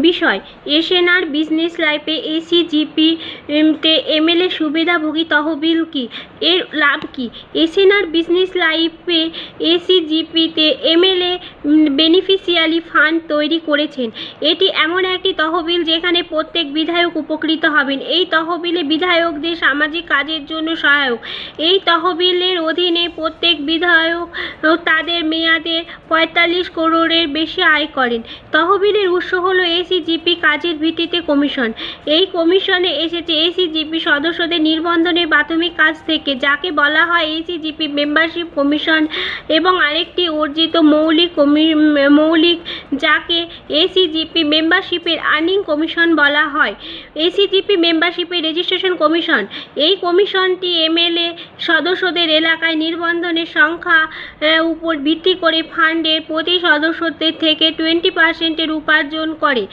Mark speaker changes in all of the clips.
Speaker 1: বিষয় SNR business লাইফে এসিজিপি তে এমএলএ সুবিধাভোগী তহবিল কি, এর লাভ কি? এসএনআর বিজনেস লাইফে এসিজিপিতে এমএলএ বেনিফিশিয়ারি ফান্ড তৈরি করেছেন। এটি এমন একটি তহবিল যেখানে প্রত্যেক বিধায়ক উপকৃত হবেন। এই তহবিলে বিধায়কদের সামাজিক কাজের জন্য সহায়ক। এই তহবিলের অধীনে প্রত্যেক বিধায়ক তাদের মেয়াদে 45 করোড়ের বেশি আয় করেন। তহবিলের উৎস হলো এসিজিপি কাজের ভিত্তিতে কমিশন। এই কমিশনে এসেছে এসিজিপি সদস্যদের নিবন্ধনের প্রাথমিক কাজ থেকে, যাকে বলা হয় এসিজিপি মেম্বারশিপ কমিশন, এবং আরেকটি অর্জিত মৌলিক যাকে এসিজিপি মেম্বারশিপের আর্নিং কমিশন বলা হয়। এসিজিপি মেম্বারশিপের রেজিস্ট্রেশন কমিশন, এই কমিশনটি এমএলএ সদস্যদের এলাকায় নিবন্ধনের সংখ্যা উপর ভিত্তি করে ফান্ডের প্রতি সদস্যদের থেকে 20% উপার্জন করে।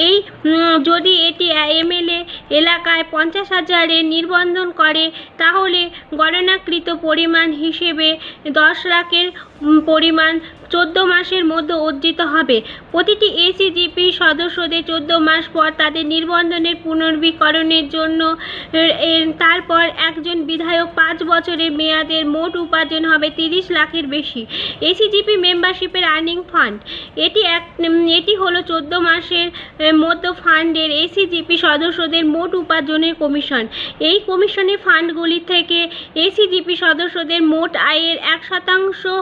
Speaker 1: এই যদি এটি এমএলএ এলাকায় 50,000 নিবন্ধন করে তাহলে গণনাকৃত পরিমাণ হিসেবে 10 লাখের পরিমাণ 14 মাসের মধ্যে অর্জিত হবে। প্রতিটি এসিজিপি সদস্যদের 14 মাস পর তাদের নিবন্ধনের পুনর্বীকরণের জন্য তারপর একজন বিধায়ক 5 বছরের মেয়াদের মোট উপার্জন হবে 30 লাখের বেশি। এসিজিপি মেম্বারশিপের আর্নিং ফান্ড, এটি হলো 14 মাসের মধ্যে ফান্ডের এসিজিপি সদস্যদের মোট উপার্জনের কমিশন। এই কমিশনের ফান্ডগুলি থেকে এসিজিপি সদস্যদের মোট আয়ের 1%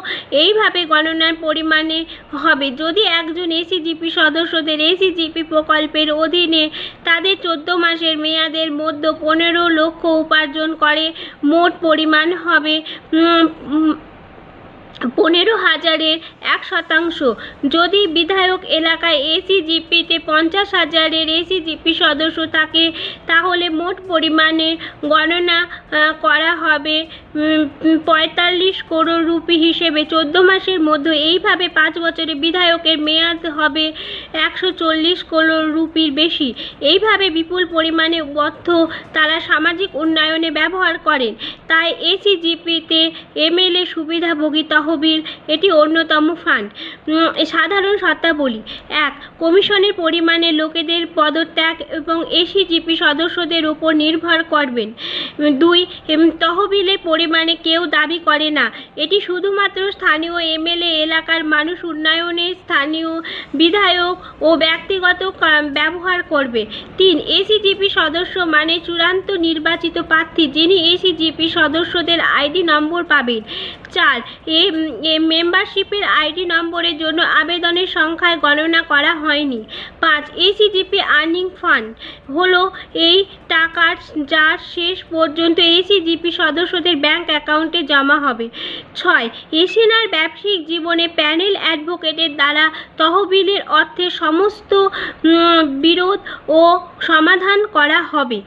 Speaker 1: এইভাবে গণনার পরিমাণে হবে। যদি একজন এসিজিপি সদস্যদের এসিজিপি প্রকল্পের অধীনে তাদের 14 মাসের মেয়াদের মধ্যে 15 লক্ষ উপার্জন করে, মোট পরিমাণ হবে 15,000-এর 1%। যদি বিধায়ক এলাকায় এসিজিপিতে 50,000 এসিজিপি সদস্য থাকে তাহলে মোট পরিমাণের গণনা করা হবে 45 করোড় রুপি হিসেবে 14 মাসের মধ্যে। এইভাবে 5 বছরে বিধায়কের মেয়াদ হবে 140 করোড় রুপির বেশি। এইভাবে বিপুল পরিমাণে অর্থ তারা সামাজিক উন্নয়নে ব্যবহার করেন। তাই এসিজিপিতে এমএলএ সুবিধাভোগী তহবিল এটি অন্যতম ফান্ড। সাধারণ শর্তাবলী: 1. কমিশনের পরিমাণে লোকেদের পদত্যাগ এবং এসিজিপি সদস্যদের উপর নির্ভর করবেন। 2. তহবিলের পরিমাণে কেউ দাবি করে না, এটি শুধুমাত্র স্থানীয় এমএলএ এলাকার মানুষ উন্নয়নে স্থানীয় বিধায়ক ও ব্যক্তিগত ব্যবহার করবে। 3. এসিজিপি সদস্য মানে চূড়ান্ত নির্বাচিত প্রার্থী যিনি এসিজিপি সদস্যদের আইডি নম্বর পাবেন। 4. মেম্বারশিপের আইডি নম্বরের জন্য আবেদনের সংখ্যায় গণনা করা হয়নি। 5. এসিজিপি আর্নিং ফান্ড হলো এই টাকা যা শেষ পর্যন্ত এসিজিপি সদস্যদের ব্যাংক অ্যাকাউন্টে জমা হবে। 6. এসএনআর ব্যবসায়িক জীবনে প্যানেল অ্যাডভোকেটের দ্বারা তহবিলের অর্থের সমস্ত বিরোধ ও সমাধান করা হবে।